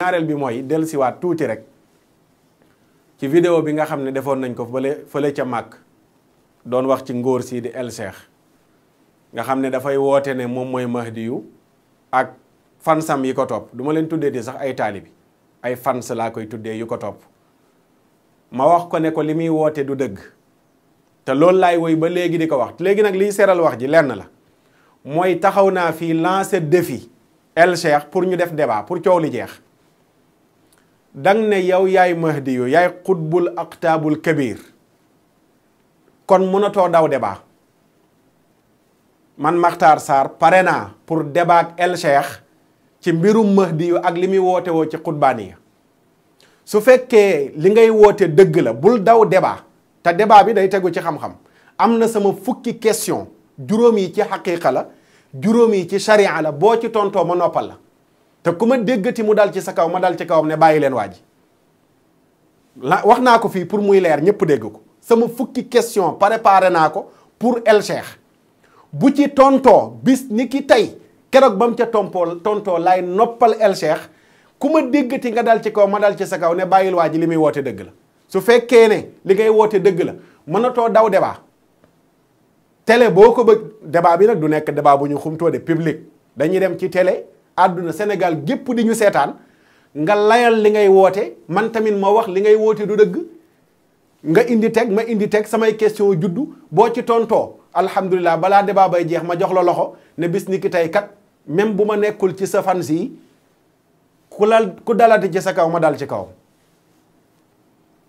ñaareel bi mooy dellusiwaat tuuti rek ci vidéo bi nga xam ne defoon nañ ko fële ca màkk doon wax ci ngóor sii di El Cheikh nga xam ne dafay woote ne moom mooy Mahdi yu ak fansam yi ko topp du ma leen tuddee di sax ay taalibi ay fans laa koy tuddee yu ko topp ma wax ko ne ko li muy woote du dëgg te loolu laay woy ba léegi di ko wax léegi nag liy seral wax ji lenn la mooy taxaw naa fii lancer défi El Cheikh pour ñu def débat pour coow li jeex dang ne yow yaay Mahdi yu yaay xutbul aqtaabul kabir kon mënatoo daw débat man Makhtar Sarr pare naa pour débat ak El Cheikh ci mbirum Mahdi yu ak li muy woote woo ci xutbaaniya su fekkee li ngay woote dëgg la bul daw débat te débat bi day tegu ci xam-xam am na sama fukki question juróom yi ci xaqiiqa la juróom yi ci sharia la boo ci tontoo ma noppal la te ku ma déggati mu dal ci sa kaw ma dal ci kawam ne bàyyi leen waa ji wax naa ko fii pour muy leer ñëpp dégg ko sama fukki question préparé naa ko pour El Cheikh bu ci tontoo bis ni ki tey keroog ba mu ca tontoo laay noppal El Cheikh ku ma déggati nga dal ci kaw ma dal ci sa kaw ne bàyyil waa ji li muy woote dëgg la su fekkee ne li ngay woote dëgg la mënatoo daw débat télé boo ko bëgg débat bi nag du nekk débat bu ñu xumtoo de public dañuy dem ci télé àdduna Sénégal gépp di ñu seetaan nga layal li ngay woote man tamit ma wax li ngay woote du dëgg nga indi teg ma indi teg samay question juddu boo ci tontoo alhamdulilah balaa débat bay jeex ma jox la loxo ne bis ni ki tey kat même bu ma nekkul ci sa fans yi ku dalati ci sa kaw ma dal ci kaw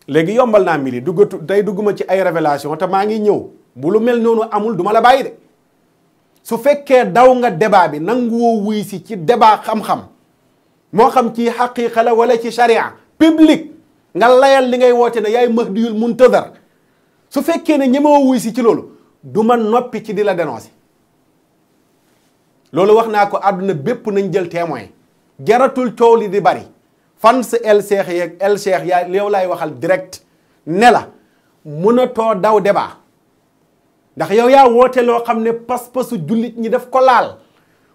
léegi yombal naa mbiri day dugguma ci ay révélation te maa ngi ñëw bu lu mel noonu amul duma la bàyyi de su fekkee daw nga débat bi nanguwoo wuy si ci débat xam-xam moo xam ci xaqiiqa la wala ci sharia public nga layal li ngay woote ne yaay mahdiyul muntazar su fekkee ne ñemewoo wuy si ci loolu du ma noppi ci di la dénoncer loolu wax naa ko àdduna bépp nañ jël témoin jaratul coow li di bari fans El Cheikh yeeg El Cheikh yaa yow laay waxal direct ne la mënatoo daw débat ndax yow yaa woote loo xam ne pas-pasu jullit ñi daf ko laal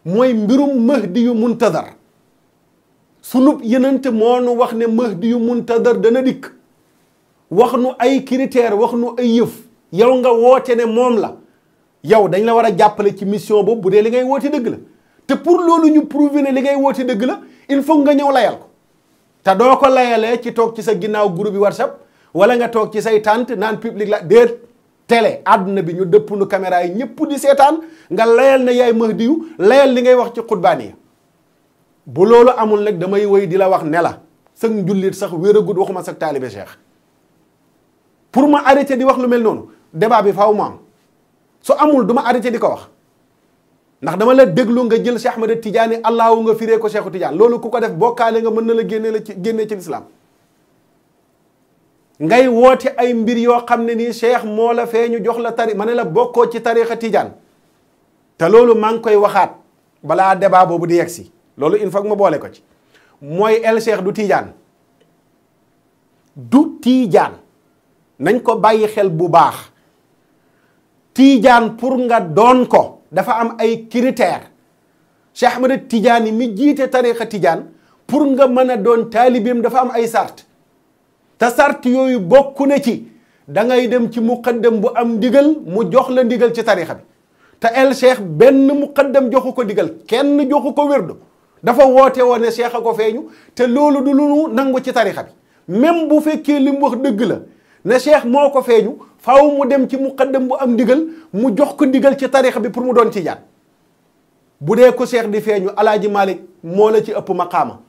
mooy mbirum Mahdi yu muntazar sunub yenente moo nu wax ne Mahdi yu muntazar dana dikk wax nu ay critères wax nu ay yëf yow nga woote ne moom la yow dañ la war a jàppale ci mission boobu bu dee li ngay woote dëgg la te pour loolu ñu prouver ne li ngay woote dëgg la il faut nga ñëw layal ko te doo ko layalee ci toog ci sa ginnaaw groupe bi WhatsApp wala nga toog ci say tante naan public la déet télé àdduna bi ñu dëpp nu caméra yi ñëpp di seetaan nga layal ne yaay Mahdi yu layal li ngay wax ci xutbaaniya bu loolu amul nag damay wéy di la wax ne la sag njullit sax wéragut waxuma sag taalibe Cheikh pour ma arrêté di wax lu mel noonu débat bi faaw ma am su amul du ma arrêté di ko wax ndax dama la déglu nga jël Cheikh Ahmed Tidiane allahu nga firee ko Cheikhu Tidiane loolu ku ko def bokkaale nga mën na la génnee ci lislaam ngay woote ay mbir yoo xam ne nii Cheikh moo la fee ñu jox la ma ne la bokkoo ci tarixa Tidiane te loolu maa ngi koy waxaat balaa débat boobu di yegg si loolu il faut que ma boole ko ci mooy El Cheikh du Tidiane nañ ko bàyyi xel bu baax Tidiane pour nga doon ko dafa am ay critères Cheikh Ahmed Tidiane mi jiite tarixa Tidiane pour nga mën a doon taalibeem dafa am ay sart te sart yooyu bokku na ci da ngay dem ci muqaddam bu am ndigal mu jox la ndigal ci tarixa bi te El Cheikh benn muqaddam joxu ko ndigal kenn joxu ko wérdu dafa woote woon ne Cheikh a ko feeñu te loolu du lu nu nangu ci tarixa bi même bu fekkee li mu wax dëgg la ne Cheikh moo ko feeñu faaw mu dem ci muqaddam bu am ndigal mu jox ko ndigal ci tarixa bi pour mu doon Tijaan bu dee ko Cheikh di feeñu Alaaji Malik moo la ci ëpp maqaama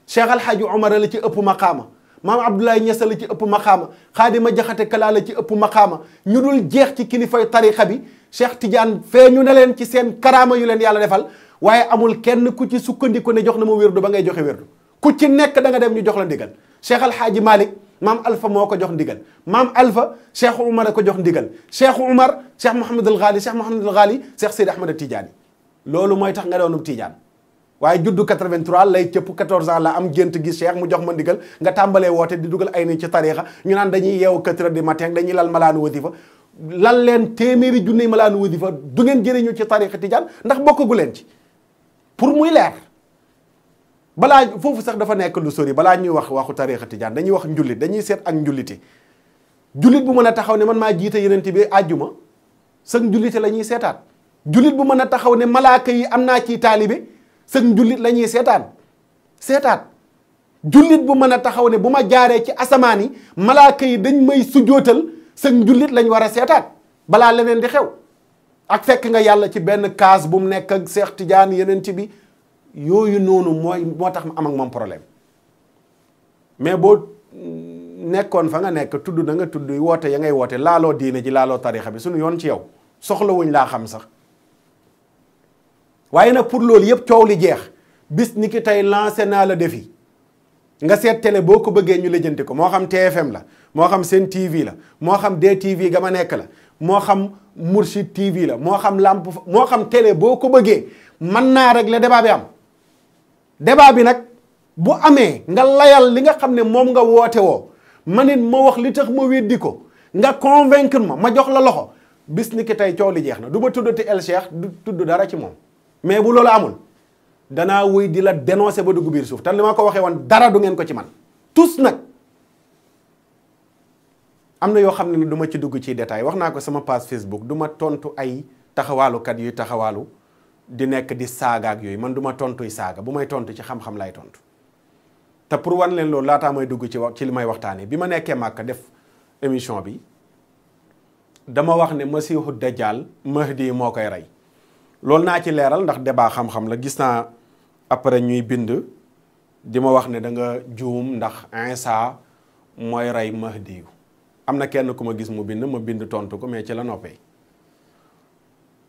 Cheikh Alhaji Omar la ci ëpp maqaama maam Abdoulaye Niass la ci ëpp maqaama Xaadima Jaxate Kala la ci ëpp maqaama ñu dul jeex ci kilifay tarixa bi Cheikh Tidiane feeñu na leen ci seen karaama yu leen yàlla defal waaye amul kenn ku ci sukkandiku ne jox na ma wérdu ba ngay joxe wérdu ku ci nekk da nga dem ñu jox la ndigal Cheikh Alhaaji Malik maam Alpha moo ko jox ndigal maam Alpha Cheikh Umar a ko jox ndigal Cheikh Umar Cheikh Mouhamed El Ghali Cheikh Mouhamed El Ghali Cheikh Seydi Ahmed Tidiane loolu mooy tax nga doonub Tidiane waaye juddu 83 lay cëpp 14 ans la am gént gis Cheikh mu jox ma ndigal nga tàmbalee woote di dugal ay ni ci tariixa ñu naan dañuy yeewu 4 heures du matin dañuy lal malaanu wasifa lal leen téeméeri junni malaanu wasifa du ngeen jëriñu ci tariixa Tidiane ndax bokkagu leen ci pour muy leer balaa foofu sax dafa nekk lu sori balaa ñuy wax waxu tariixa tijaan dañuy wax njullit dañuy seet ak njullite jullit bu mën a taxaw ne man maa jiite yeneen bi àjjuma sëg njullite la ñuy seetaat jullit bu mën a taxaw ne malaaka yi am naa ci taalibe sëg njullit la ñuy seetaat jullit bu mën a taxaw ne bu ma jaaree ci asamaan yi malaaka yi dañ may sujootal sëg njullit lañ war a seetaat balaa leneen di xew ak fekk nga yàlla ci benn kaas bu mu nekk ak Seex Tijaan yeneen bi yooyu noonu moo tax ma am ak moom problème mais boo nekkoon fa nga nekk tudd da nga tudd woote ya ngay woote laaloo diine ji laaloo tarixa bi suñu yoon ci yow soxla wuñ laa xam sax waaye nag pour loolu yëpp coow li jeex bis ni ki tey lancé naa la défi nga seet télé boo ko bëggee ñu lijjanti ko moo xam TFM la moo xam Sen TV la moo xam DTV ga ma nekk la moo xam Mourchid TV la moo xam Lamp moo xam télé boo ko bëggee mën naa régler débat bi am débat bi nag bu amee nga layal li nga xam ne moom nga woote woo ma nit ma wax li tax ma weddi ko nga convaincre ma jox la loxo bis ni ki tey coow li jeex na du ma tuddati El Cheikh du tudd dara ci moom mais bu loolu amul danaa wëy di la dénoncer ba dugg biir suuf te li ma ko waxee woon dara du ngeen ko ci man tous nag am na yoo xam ne ni du ma ci dugg ci détail wax naa ko sama page Facebook du ma tontu ay taxawaalukat yuy taxawaalu di nekk di saagaak yooyu man du ma tontuy saaga bu may tontu ci xam-xam lay tontu te pour wan leen loolu laataa may dugg ci li may waxtaanee bi ma nekkee Màkka def émission bi dama wax ne Masiihu Dajjal Mahdi moo koy rey loolu naa ci leeral ndax débat xam-xam la gis naa après ñuy bind di ma wax ne da nga juum ndax Isa mooy rey Mahdi yu am na kenn ku ma gis mu bind ma bind tontu ko mais ci la noppee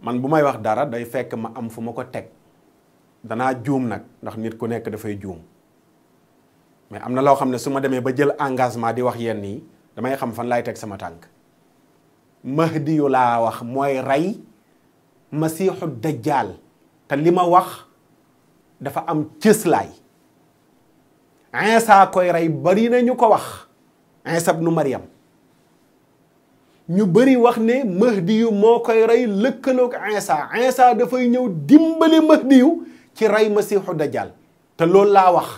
man bu may wax dara day fekk ma am fu ma ko teg danaa juum nag ndax nit ku nekk dafay juum mais am na loo xam ne su ma demee ba jël engagement di wax yenn yi damay xam fan laay teg sama tànk Mahdi yu laa wax mooy rey Masiixu Dajjal te li ma wax dafa am cëslaay Isa koy rey bari na ñu ko wax Isa ibnu Maryam ñu bari wax ne Mahdi yu moo koy rey lëkkaloog Isa dafay ñëw dimbali Mahdi yu ci rey Masiixu Dajjal te loolu laa wax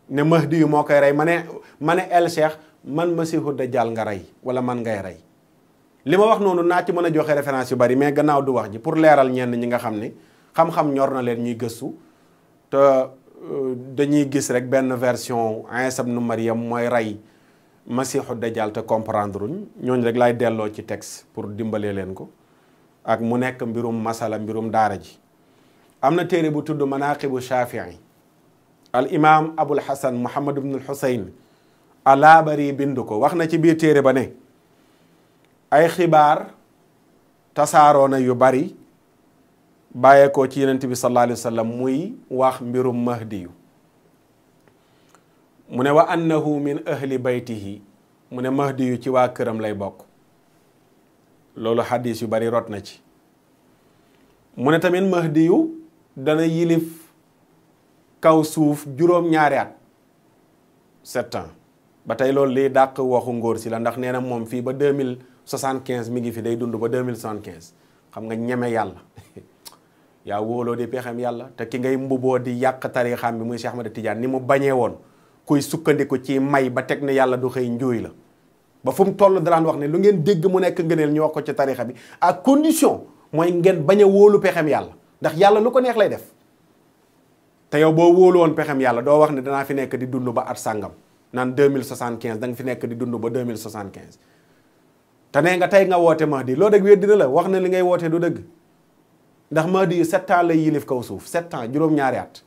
ne Mahdi yu moo koy rey ma ne El Cheikh man Masiixu Dajjal nga rey wala man ngay rey li ma wax noonu naa ci mën a joxe référence yu bari mais gannaaw du wax ji pour leeral ñenn ñi nga xam ne xam-xam ñor na leen ñuy gëstu te dañuy gis rek benn version Isa ibnu Maryam mooy rey Masiixu Dajjal te comprendre uñ ñooñu rek laay delloo ci texte pour dimbalee leen ko ak mu nekk mbirum masala mbirum daara ji am na téere bu tudd Manaaqibu Shaafi'i al imam Abul Hasan Muhammad ibn al Husayn Alaabari bind ko wax na ci biir téere ba ne ay xibaar tasaaroo na yu bari bàyyeekoo ci Yonent bi sallallahu alayhi wa sallam muy wax mbirum Mahdi yu mu ne wa annahu min ahli baytihi mu ne Mahdi yu ci waa këram lay bokk loolu xadis yu bari rot na ci mu ne tamit Mahdi yu dana yilif kaw suuf juróom-ñaari at 7 ans ba tey loolu liy dàq waxu ngóor si la ndax nee na moom fii ba 2075 mi ngi fi day dund ba 2075 xam nga ñeme yàlla yaa wóoloo di pexem yàlla te ki ngay mbuboo di yàq tarixam bi muy Cheikh Ahmad Tidiane ni mu bañee woon kuy sukkandiku ci may ba teg ne yàlla du xëy njuuy la ba fu mu toll daan wax ne lu ngeen dégg mu nekk ngëneel ñu wax ko ci tarixa bi à condition mooy ngeen bañ a wóolu pexem yàlla ndax yàlla lu ko neex lay def te yow boo wóolu woon pexem yàlla doo wax ne danaa fi nekk di dund ba at sàngam naan 2075 da nga fi nekk di dund ba 2075 te nee nga tey nga woote Mahdi loo dëgg wér dina la wax na li ngay woote du dëgg ndax Mahdi yu 7 ans lay yilif kaw suuf 7 ans juróom-ñaari at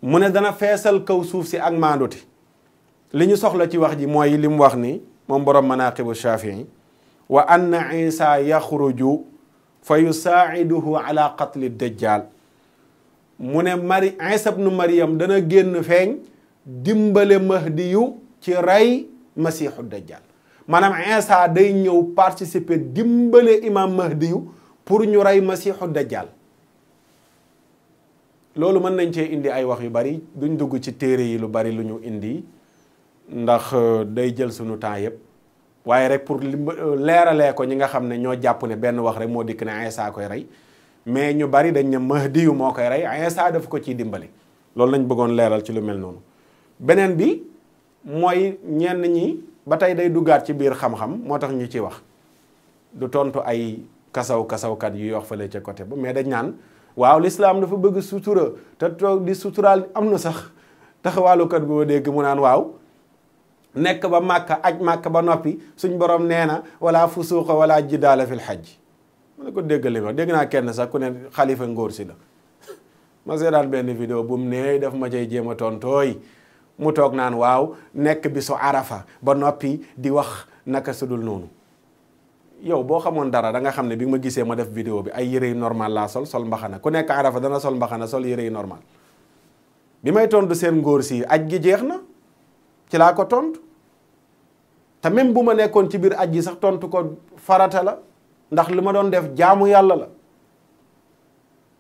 mu ne dana feesal kaw suuf si ak maanduti li ñu soxla ci wax ji mooy li mu wax ni moom borom Manaaqibu Shaafi'i wa anna Isa yaxruju fa yusaa'iduhu ala qatli dajjal mu ne Isa ibnu Maryam dana génn feeñ dimbale Mahdi yu ci rey Masiixu Dajjal maanaam Isa day ñëw participer dimbale imam Mahdi yu pour ñu rey Masiixu Dajjal loolu mën nañ cee indi ay wax yu bari duñ dugg ci téere yi lu bari lu ñu indi ndax day jël sunu temps yépp waaye rek pour leeralee ko ñi nga xam ne ñoo jàpp ne benn wax rek moo dikk ne Isa koy rey mais ñu bari dañ ne Mahdi yu moo koy rey Isa daf ko ciy dimbali loolu lañ bëggoon leeral ci lu mel noonu. beneen bi mooy ñenn ñi ba tey day duggaat ci biir xam-xam moo tax ñu ci wax du tontu ay kasawkat yu wax fële ca côté ba mais dañ naan waaw l'islam dafa bëgg sutura te toog di suturaal am na sax taxawaalukat boo dégg mu naan waaw nekk ba màkka aj màkka ba noppi suñ borom nee na wala fusuuqa wala jidaala fil hajj ma ne ko déggali ma dégg naa kenn sax ku ne xalifa ngóor si la ma seetaan benn vidéo bu mu ne daf ma cay jéem a tontooy mu toog naan waaw nekk bi su arafa ba noppi di wax naka sudul noonu yow boo xamoon dara da nga xam ne bi ma gisee ma def vidéo bi ay yére yu normal laa sol mbaxana ku nekk arafa dana sol mbaxana sol yére yu normal bi may tontu seen ngóor si aj gi jeex na ci laa ko tontu te même bu ma nekkoon ci biir aj gi sax tontu ko farata la ndax li ma doon def jaamu yàlla la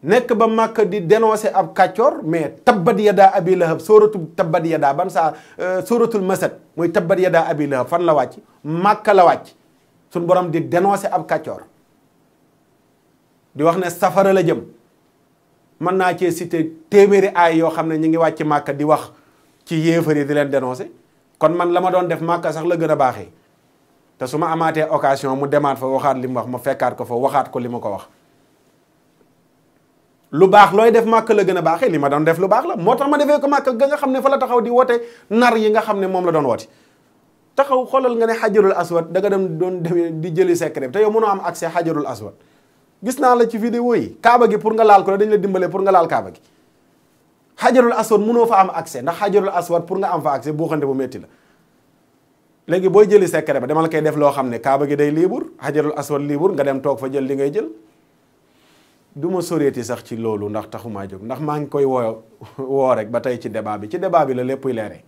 nekk ba màkk di dénoncer ab kàccoor mais tabbat yadaa abi lahab sóoratul tabbat yadaa ban saa sóoratul masad mooy tabbat yadaa abi lahab fan la wàcc màkk la wàcc suñ borom di dénoncer ab kàccoor di wax ne safara la jëm mën naa cee cité téeméeri aay yoo xam ne ñu ngi wàcc màkk di wax ci yéefar yi di leen dénoncer kon man la ma doon def màkk sax la gën a baaxee te su ma amaatee occasion mu demaat fa waxaat li mu wax ma fekkaat ko fa waxaat ko li ma ko wax lu baax looy def màkk la gën a baaxee li ma doon def lu baax la moo tax ma defee ko màkk ga nga xam ne fa la taxaw di woote nar yi nga xam ne moom la doon woote taxaw xoolal nga ne xajarul aswad da nga dem doon demee di jëli secret te yow mënoo am accès xajarul aswad gis naa la ci vidéo yi kaaba gi pour nga laal ko dañ la dimbale pour nga laal kaaba gi xajarul aswad mënoo fa am accès ndax xajarul aswad pour nga am fa accès boo xante bu métti la léegi booy jëli secret ba dama la koy def loo xam ne kaaba gi day libre xajarul aswad libre nga dem toog fa jël li ngay jël du ma soreeti sax ci loolu ndax taxumaa jóg ndax maa ngi koy woo rek ba tey ci débat bi la lépp leeree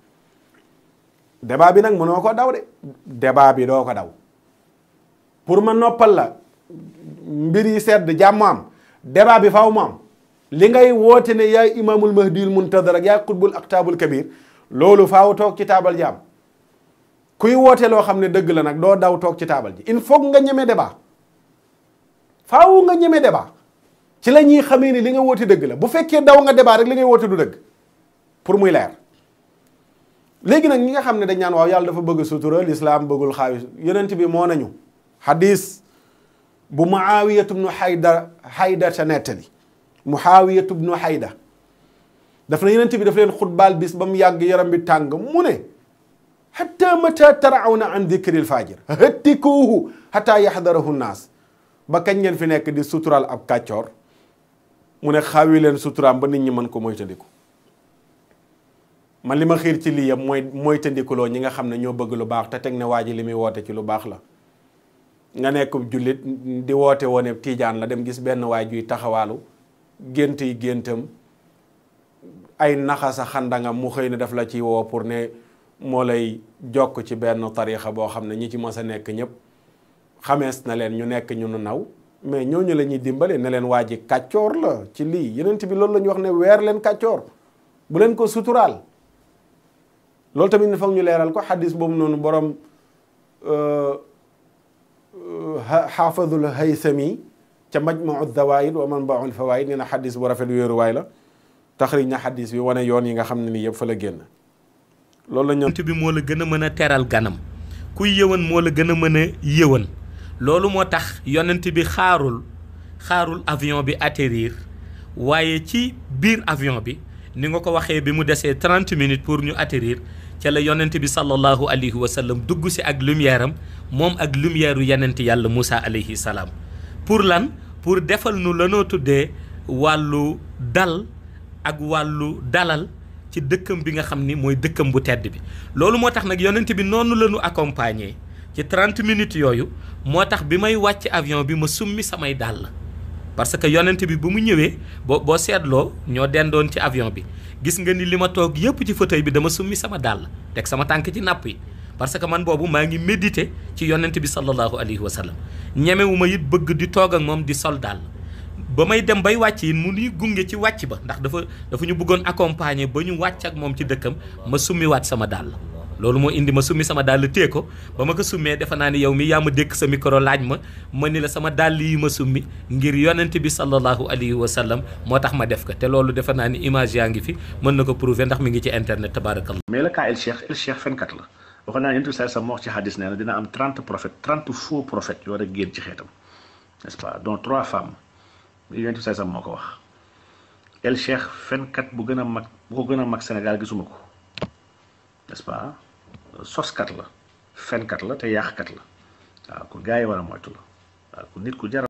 débat bi nag mënoo ko daw de débat bi doo ko daw pour ma noppal la mbir yi sedd jàmm am débat bi faaw mu am li ngay woote ne yaay imaamul mahdiyul muntazar ak yaay xutbul aktaabul kabir loolu faaw toog ci taabal jàmm kuy woote loo xam ne dëgg la nag doo daw toog ci taabal ji il faut nga ñeme débat faaw nga ñeme débat ci la ñuy xamee ni li nga woote dëgg la bu fekkee daw nga débat rek li ngay woote du dëgg pour muy leer léegi nag ñi nga xam ne dañ naan waaw yàlla dafa bëgg sutura lislaam bëggul xaawis yonent bi moo nañu xadis bu muawiyatu bnu hayda ta nettali muawiyatu bnu hayda daf na yonent bi daf leen xutbaal bis ba mu yàgg yaram bi tàng mu ne hatta mata tarawna an dikril fajir hattikuuhu hatta yaxdarahu nnaas ba kañ ngeen fi nekk di suturaal ab kàccoor mu ne xaawi leen suturaam ba nit ñi mën ko moytandiku man li ma xiir ci lii yëpp mooy moytandikuloo ñi nga xam ne ñoo bëgg lu baax te teg ne waa ji li muy woote ci lu baax la nga nekk jullit di woote woone tiijaan la dem gis benn waay juy taxawaalu gént yi géntam ay naxasa xandangam mu xëy ne daf la ci woo pour ne moo lay jokk ci benn tarixa boo xam ne ñi ci mës a nekk ñëpp xamees na leen ñu nekk ñu nu naw mais ñooñu la ñuy dimbale ne leen waa ji kàccoor la ci lii yeneen bi loolu la ñu wax ne weer leen kàccoor bu leen ko suturaal loolu tamit ne foog ñu leeral ko xadis boobu noonu borom xaafadul haysami ca majmau dawaid wa manbaul fawaid nee na xadis bu rafet wéeruwaay la taxrij na xadis bi wane yoon yi nga xam ne nii yëpp fa la génn loolu la ñoom bi moo la gën a mën a teral ganam kuy yëwan moo la gën a mën a yëwan loolu moo tax yonent bi xaarul avion bi atterrir waaye ci biir avion bi ni nga ko waxee bi mu desee 30 minutes pour ñu atterrir ca la yonent bi sallallahu alayhi wa sallam dugg si ak lumière am moom ak lumière u yonent yàlla Moussa alayhi salaam pour lan pour defal nu lanoo tuddee wàllu dal ak wàllu dalal ci dëkkam bi nga xam ni mooy dëkkam bu tedd bi loolu moo tax nag yonent bi noonu la ñu accompagner ci 30 minutes yooyu moo tax bi may wàcc avion bi ma summi samay dàll parce que yonent bi bu mu ñëwee boo seetloo ñoo dendoon ci avion bi gis nga ni li ma toog yëpp ci fauteuil bi dama summi sama dàll teg sama tànk ci napp yi parce que man boobu maa ngi méditer ci yonent bi sallallahu alayhi wa sallam ñemewu ma it bëgg di toog ak moom di sol dàll ba may dem bay wàcc yi mu nuy gunge ci wàcc ba ndax dafa ñu bëggoon accompagner ba ñu wàcc ak moom ci dëkkam ma summi wàcc sama dàll loolu moo indi ma summi sama dàll téye ko ba ma ko summee defe naa ni yow mi yaa ma dékk sa micro laaj ma ni la sama dàll yi ma summi ngir yonent bi sallallahu alayhi wa sallam moo tax ma def ko te loolu defe naa ni image yaa ngi fi mën na ko prouver ndax mi ngi ci internet tabarakallah. mais le cas El Cheikh fenkat la waxoon naa yonent bi sa moo wax ci hadis nee na dina am 30 prophètes 30 faux prophètes yoo war a génn ci xeetam n'est-ce pas dont 3 femmes yonent bi sa moo ko wax. El Cheikh fenkat bu gën a mag bu ko gën a mag Sénégal gisuma ko n'est-ce pas soskat la fenkat la te yàqkat la waaw ku gars yi war a moytu la waaw ku nit ku jar